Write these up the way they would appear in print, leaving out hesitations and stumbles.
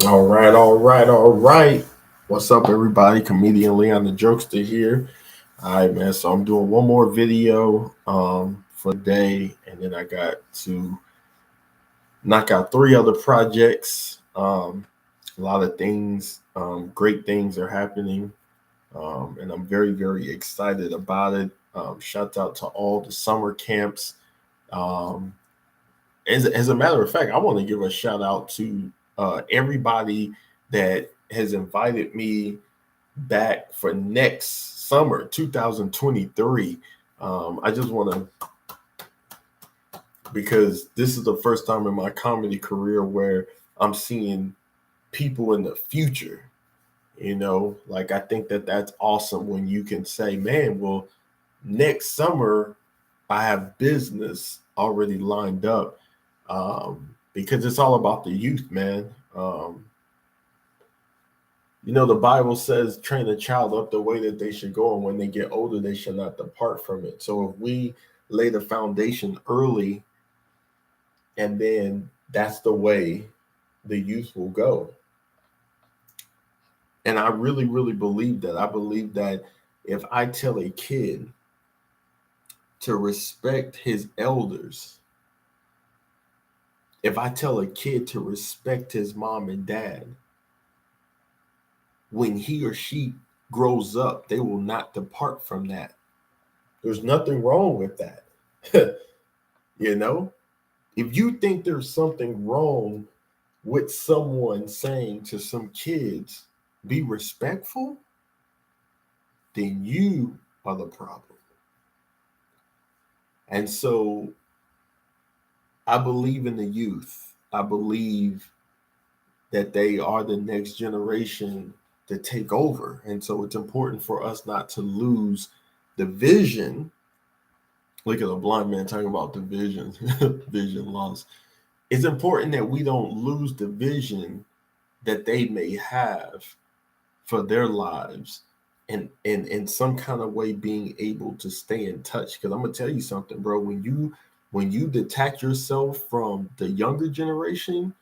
All right, all right, all right. What's up, everybody? Comedian Leon the Jokester here. All right, man. So I'm doing one more video for the day, and then I got to knock out three other projects. A lot of things, great things are happening, and I'm very, very excited about it. Shout out to all the summer camps. Um, as a matter of fact, I want to give a shout out to everybody that has invited me back for next summer, 2023. I just want to, because this is the first time in my comedy career where I'm seeing people in the future. Like I think that that's awesome when you can say, man, well, next summer I have business already lined up because it's all about the youth, man. The Bible says, train a child up the way that they should go, and when they get older, they should not depart from it. So if we lay the foundation early, and then that's the way the youth will go. And I really, really believe that. I believe that if I tell a kid to respect his elders, if I tell a kid to respect his mom and dad, when he or she grows up, they will not depart from that. There's nothing wrong with that. you know, if you think there's something wrong with someone saying to some kids, be respectful, then you are the problem. And so I believe in the youth. I believe that they are the next generation to take over. And so it's important for us not to lose the vision. Look at a blind man talking about the vision, vision loss. It's important that we don't lose the vision that they may have for their lives and in some kind of way being able to stay in touch. Because I'm gonna tell you something, bro. When you detach yourself from the younger generation,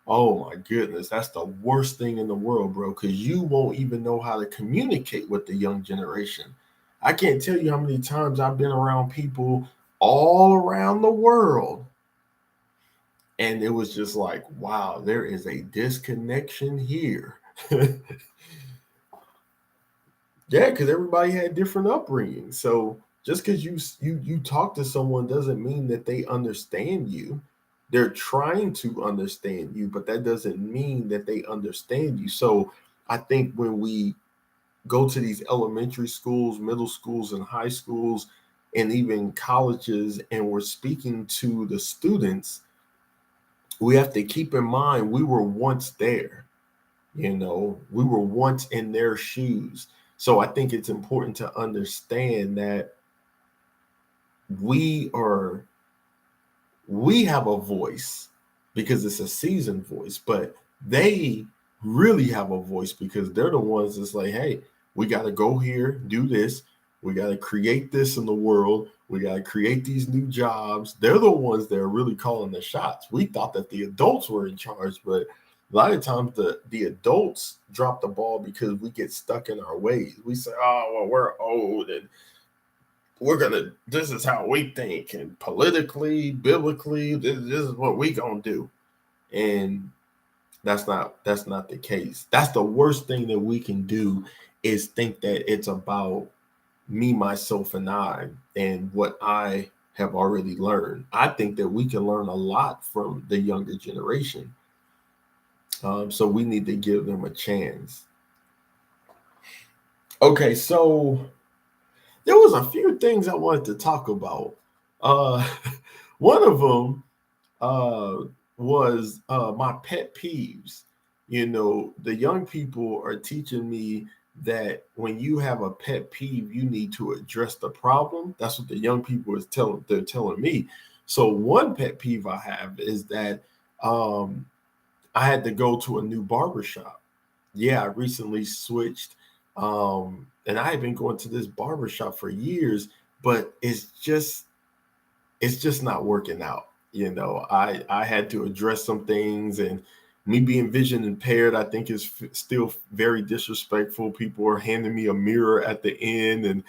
oh my goodness, that's the worst thing in the world, bro, because you won't even know how to communicate with the young generation. I can't tell you how many times I've been around people all around the world, and it was just like, wow, there is a disconnection here. Yeah, because everybody had different upbringing. So just because you talk to someone doesn't mean that they understand you. They're trying to understand you, but that doesn't mean that they understand you. So I think when we go to these elementary schools, middle schools, and high schools, and even colleges, and we're speaking to the students, we have to keep in mind we were once there. We were once in their shoes. So I think it's important to understand that we are we have a voice because it's a seasoned voice, but they really have a voice because they're the ones that's like, hey, we got to go here, do this, we got to create this in the world, we got to create these new jobs. They're the ones that are really calling the shots. We thought that the adults were in charge, but a lot of times the adults drop the ball because we get stuck in our ways. We say, oh well, we're old and this is how we think, and politically, biblically, this is what we gonna do. And that's not the case. That's the worst thing that we can do, is think that it's about me, myself, and I, and what I have already learned. I think that we can learn a lot from the younger generation. So we need to give them a chance. Okay, so there was a few things I wanted to talk about. Uh, one of them uh, was my pet peeves. The young people are teaching me that when you have a pet peeve, you need to address the problem. That's what the young people they're telling me. So one pet peeve I have is that um, I had to go to a new barbershop. Yeah, I recently switched, and I had been going to this barbershop for years, but it's just not working out. I had to address some things, and Me being vision impaired, I think is still very disrespectful. People are handing me a mirror at the end, and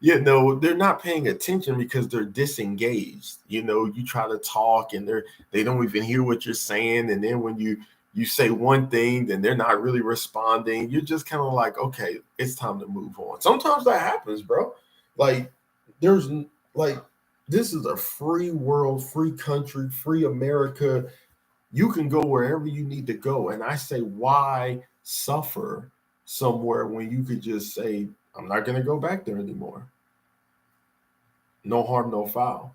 they're not paying attention because they're disengaged. You try to talk and they don't even hear what you're saying, and then when you say one thing, then they're not really responding. You're just kind of like, okay, it's time to move on. Sometimes that happens, bro. Like there's like this is a free world, free country, free America. You can go wherever you need to go. And I say, why suffer somewhere when you could just say, I'm not going to go back there anymore? No harm, no foul.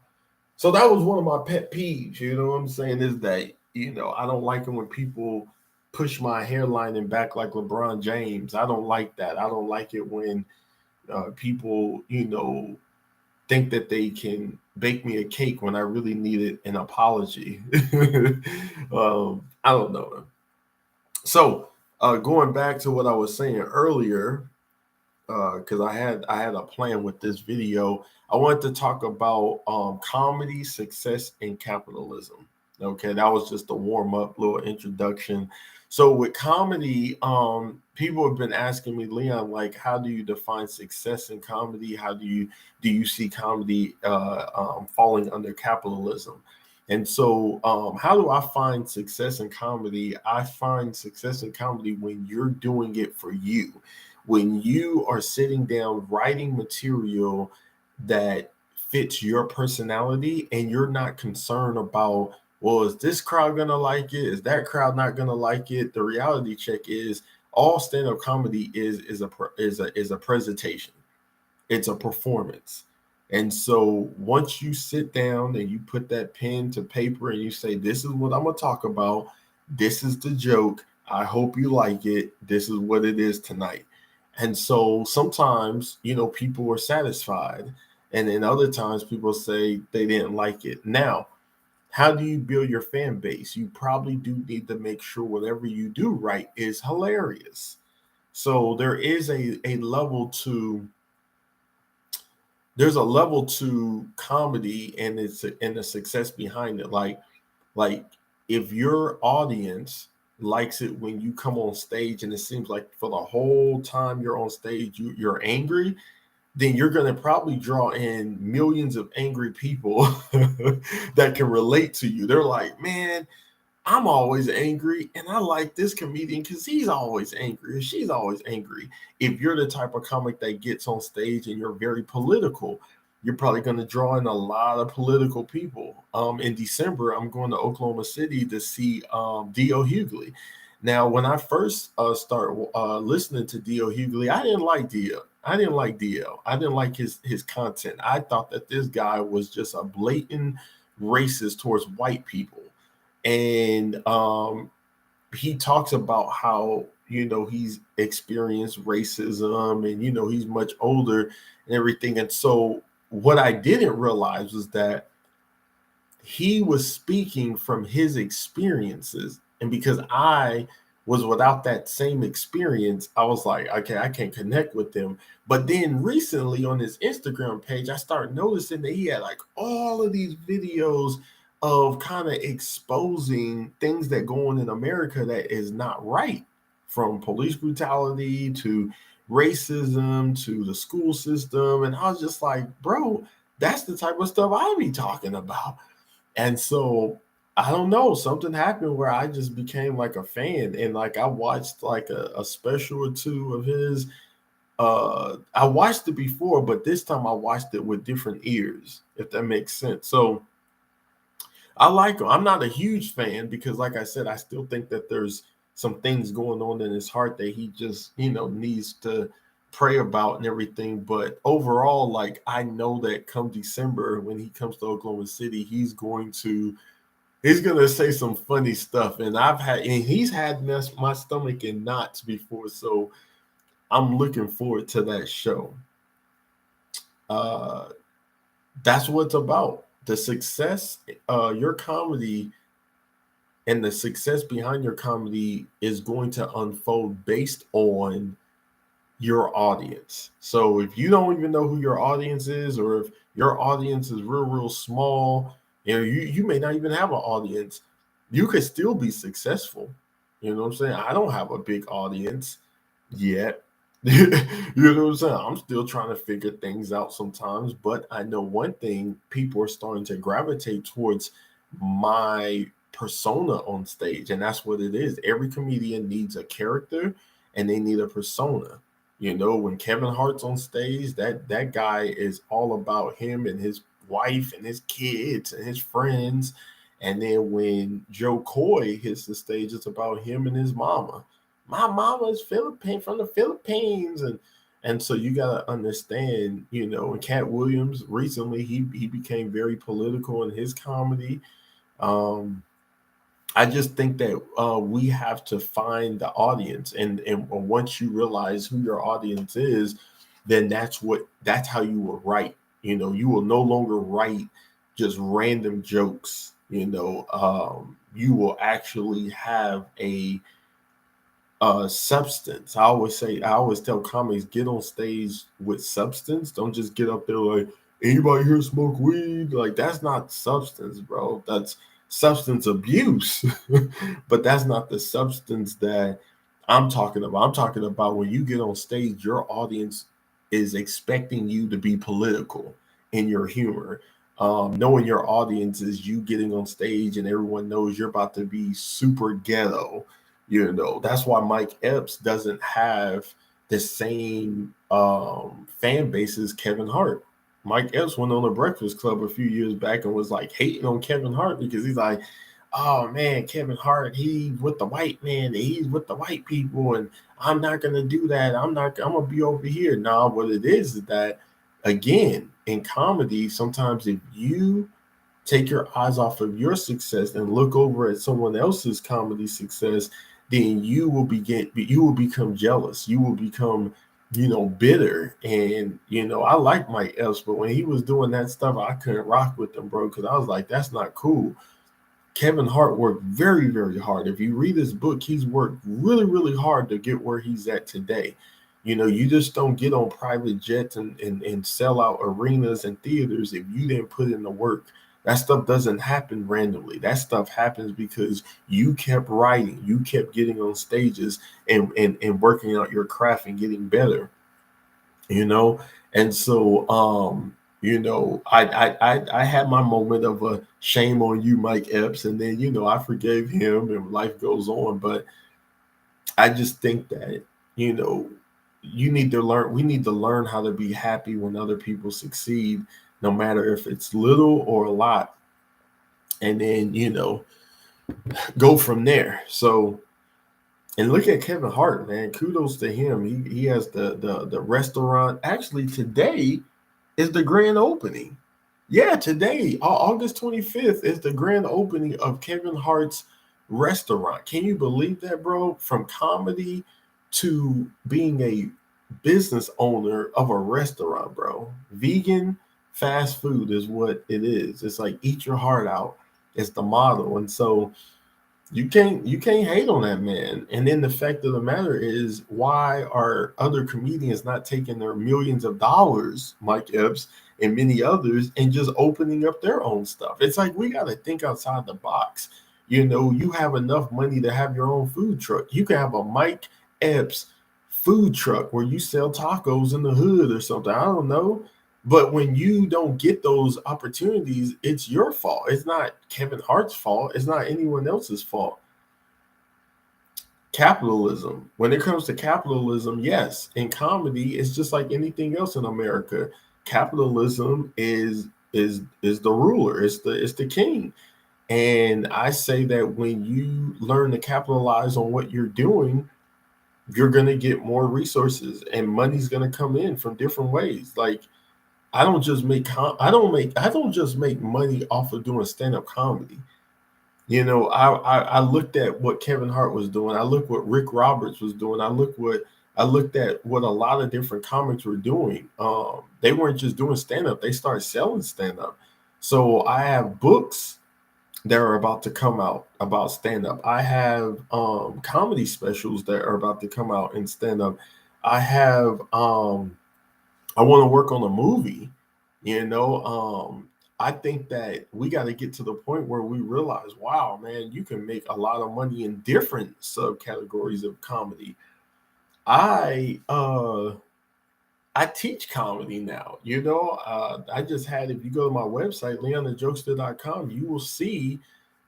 So that was one of my pet peeves, you know what I'm saying, is that, I don't like it when people push my hairline in back like LeBron James. I don't like that. I don't like it when people, think that they can bake me a cake when I really needed an apology. I don't know. So going back to what I was saying earlier, because I had a plan with this video. I wanted to talk about comedy, success, and capitalism. Okay, that was just a warm up, little introduction. So with comedy, people have been asking me, Leon, like, how do you define success in comedy? How do you see comedy falling under capitalism? And so, how do I find success in comedy? I find success in comedy when you're doing it for you, when you are sitting down writing material that fits your personality, and you're not concerned about, well, is this crowd gonna like it? Is that crowd not gonna like it? The reality check is all stand-up comedy is a presentation. It's a performance. And so once you sit down and you put that pen to paper and you say, this is what I'm gonna talk about, this is the joke, I hope you like it, this is what it is tonight. And so sometimes, people are satisfied. And then other times people say they didn't like it. Now, how do you build your fan base? You probably do need to make sure whatever you do right is hilarious. So a level to there's a level to comedy, and the success behind it. Like if your audience likes it when you come on stage and it seems like for the whole time you're on stage you're angry, then you're going to probably draw in millions of angry people that can relate to you. They're like, man, I'm always angry, and I like this comedian because he's always angry or she's always angry. If you're the type of comic that gets on stage and you're very political, you're probably going to draw in a lot of political people. In December, I'm going to Oklahoma City to see D.L. Hughley. Now, when I first started listening to D.L. Hughley, I didn't like D.L. I didn't like DL. I didn't like his content. I thought that this guy was just a blatant racist towards white people. And he talks about how he's experienced racism, and he's much older and everything. And so what I didn't realize was that he was speaking from his experiences, and because I was without that same experience, I was like, okay, I can't connect with them. But then recently on his Instagram page, I started noticing that he had like all of these videos of kind of exposing things that go on in America that is not right, from police brutality to racism to the school system. And I was just like, bro, that's the type of stuff I be talking about. And so I don't know, something happened where I just became like a fan, and like I watched like a special or two of his. I watched it before, but this time I watched it with different ears, if that makes sense. So I like him. I'm not a huge fan because, like I said, I still think that there's some things going on in his heart that he just, needs to pray about and everything. But overall, like, I know that come December when he comes to Oklahoma City, he's gonna say some funny stuff. And he's had my stomach in knots before, so I'm looking forward to that show. Uh, that's what it's about. The success, your comedy and the success behind your comedy is going to unfold based on your audience. So if you don't even know who your audience is, or if your audience is real small, you may not even have an audience, you could still be successful. You know what I'm saying? I don't have a big audience yet. You know what I'm saying? I'm still trying to figure things out sometimes, but I know one thing, people are starting to gravitate towards my persona on stage, and that's what it is. Every comedian needs a character and they need a persona. You know, when Kevin Hart's on stage, that guy is all about him and his wife and his kids and his friends. And then when Joe Coy hits the stage, it's about him and his mama. My mama is Philippine from the Philippines, and so you gotta understand, you know. And Cat Williams recently, he became very political in his comedy. Um, I just think that we have to find the audience, and once you realize who your audience is, then that's how you will write. You know, you will no longer write just random jokes. You know, you will actually have a substance. I always tell comics, get on stage with substance. Don't just get up there like, anybody here smoke weed? Like, that's not substance, bro. That's substance abuse. But that's not the substance that I'm talking about. I'm talking about when you get on stage, your audience is expecting you to be political in your humor. Knowing your audience is you getting on stage and everyone knows you're about to be super ghetto. You know, that's why Mike Epps doesn't have the same fan base as Kevin Hart. Mike Epps went on the Breakfast Club a few years back and was like hating on Kevin Hart because he's like, oh man, Kevin Hart, he's with the white man, and he's with the white people, and I'm not gonna do that. I'm gonna be over here. Nah, what it is that, again, in comedy, sometimes if you take your eyes off of your success and look over at someone else's comedy success, then you will become jealous. You will become, you know, bitter. And you know, I like Mike Epps, but when he was doing that stuff, I couldn't rock with him, bro, because I was like, that's not cool. Kevin Hart worked very, very hard. If you read his book, he's worked really, really hard to get where he's at today. You know, you just don't get on private jets and sell out arenas and theaters if you didn't put in the work. That stuff doesn't happen randomly. That stuff happens because you kept writing, you kept getting on stages and working out your craft and getting better, you know. And so you know, I had my moment of a shame on you, Mike Epps, and then, you know, I forgave him and life goes on. But I just think that, you know, we need to learn how to be happy when other people succeed, no matter if it's little or a lot, and then, you know, go from there. So, and look at Kevin Hart, man. Kudos to him. He has the restaurant. Actually, today is the grand opening. Yeah, today, August 25th, is the grand opening of Kevin Hart's restaurant. Can you believe that, bro? From comedy to being a business owner of a restaurant, bro. Vegan fast food is what it is. It's like eat your heart out. It's the model. And so you can't hate on that man. And then the fact of the matter is, why are other comedians not taking their millions of dollars, Mike Epps and many others, and just opening up their own stuff? It's like we got to think outside the box. You know, you have enough money to have your own food truck. You can have a Mike Epps food truck where you sell tacos in the hood or something. I don't know. But when you don't get those opportunities, it's your fault. It's not Kevin Hart's fault. It's not anyone else's fault. Capitalism. When it comes to capitalism, yes, in comedy, it's just like anything else in America. Capitalism is the ruler. It's the king. And I say that when you learn to capitalize on what you're doing, you're gonna get more resources and money's gonna come in from different ways. Like, I don't just make money off of doing stand-up comedy. You know, I looked at what Kevin Hart was doing. I looked what Rick Roberts was doing. I looked at what a lot of different comics were doing. They weren't just doing stand-up, they started selling stand-up. So I have books that are about to come out about stand-up. I have comedy specials that are about to come out in stand-up. I have I want to work on a movie, you know. I think that we got to get to the point where we realize, wow, man, you can make a lot of money in different subcategories of comedy. I I teach comedy now. I just had, if you go to my website, leonthejokester.com, you will see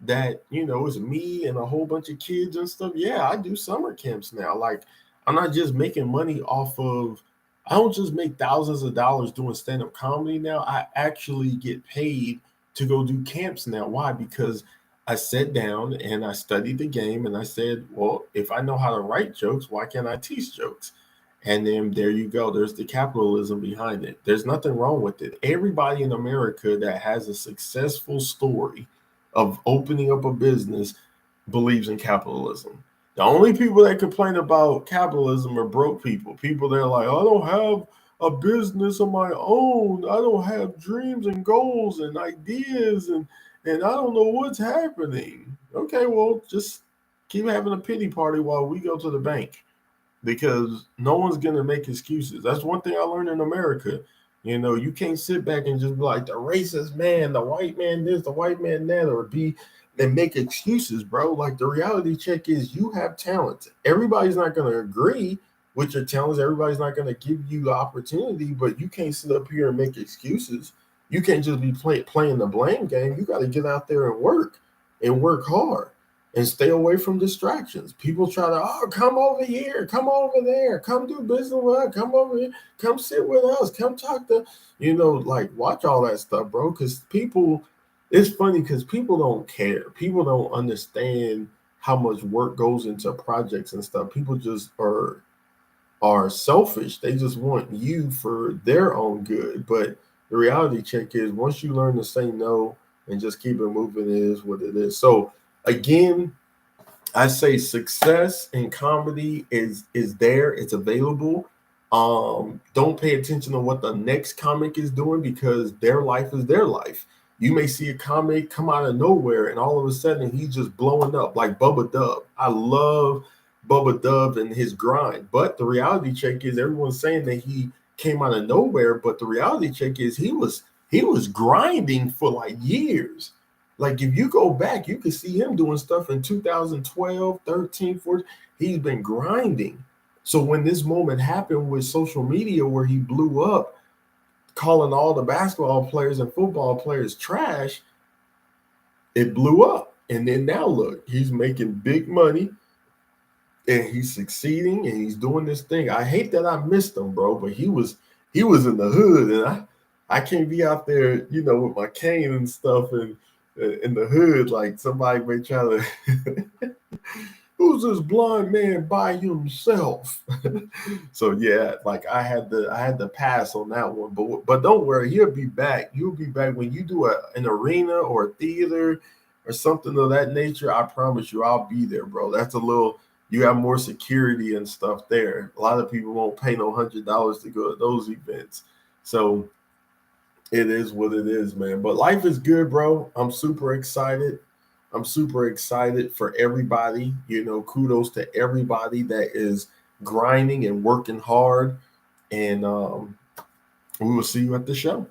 that, it's me and a whole bunch of kids and stuff. Yeah, I do summer camps now. Like, I'm not just making money off of, I don't just make thousands of dollars doing stand up comedy now. I actually get paid to go do camps now. Why? Because I sat down and I studied the game and I said, well, if I know how to write jokes, why can't I teach jokes? And then there you go. There's the capitalism behind it. There's nothing wrong with it. Everybody in America that has a successful story of opening up a business believes in capitalism. The only people that complain about capitalism are broke people. People that are like, I don't have a business of my own. I don't have dreams and goals and ideas and I don't know what's happening. Okay, well, just keep having a pity party while we go to the bank, because no one's gonna make excuses. That's one thing I learned in America. You can't sit back and just be like the racist man, the white man this, the white man that, or be and make excuses, bro. Like, the reality check is you have talent. Everybody's not gonna agree with your talents. Everybody's not gonna give you the opportunity, but you can't sit up here and make excuses. You can't just be playing the blame game. You got to get out there and work hard and stay away from distractions. People try to, oh, come over here, come over there, come do business with us, come over here, come sit with us, come talk to, like, watch all that stuff, bro. Because it's funny because people don't care. People don't understand how much work goes into projects and stuff. People just are selfish. They just want you for their own good. But the reality check is, once you learn to say no and just keep it moving, it is what it is. So again, I say success in comedy is there, it's available. Don't pay attention to what the next comic is doing, because their life is their life. You may see a comic come out of nowhere and all of a sudden he's just blowing up, like Bubba Dub. I love Bubba Dub and his grind, but the reality check is, everyone's saying that he came out of nowhere, but the reality check is he was grinding for like years. Like, if you go back, you can see him doing stuff in 2012, 13, 14. He's been grinding. So when this moment happened with social media where he blew up, calling all the basketball players and football players trash, it blew up. And then now look, he's making big money and he's succeeding and he's doing this thing. I hate that I missed him, bro, but he was in the hood, and I can't be out there, with my cane and stuff and in the hood. Like, somebody may try to who's this blind man by himself? So yeah, like, I had to pass on that one. But don't worry, he'll be back. You'll be back when you do an arena or a theater or something of that nature. I promise you, I'll be there, bro. That's a little, you have more security and stuff there. A lot of people won't pay no $100 to go to those events. So it is what it is, man. But life is good, bro. I'm super excited. I'm super excited for everybody. Kudos to everybody that is grinding and working hard. And we will see you at the show.